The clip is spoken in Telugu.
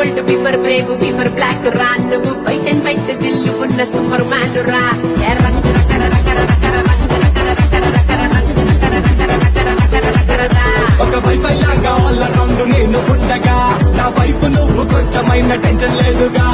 bold B for brave B for black రా నువ్వు వైట్ అండ్ వైట్ దిల్లు ఉన్న సూపర్ మ్యాన్ రా ఒక వైఫై లాగా ఆల్ రౌండ్ నేను ఉండగా నా వైపు నువ్వు కొంచెమైన టెన్షన్ లేదుగా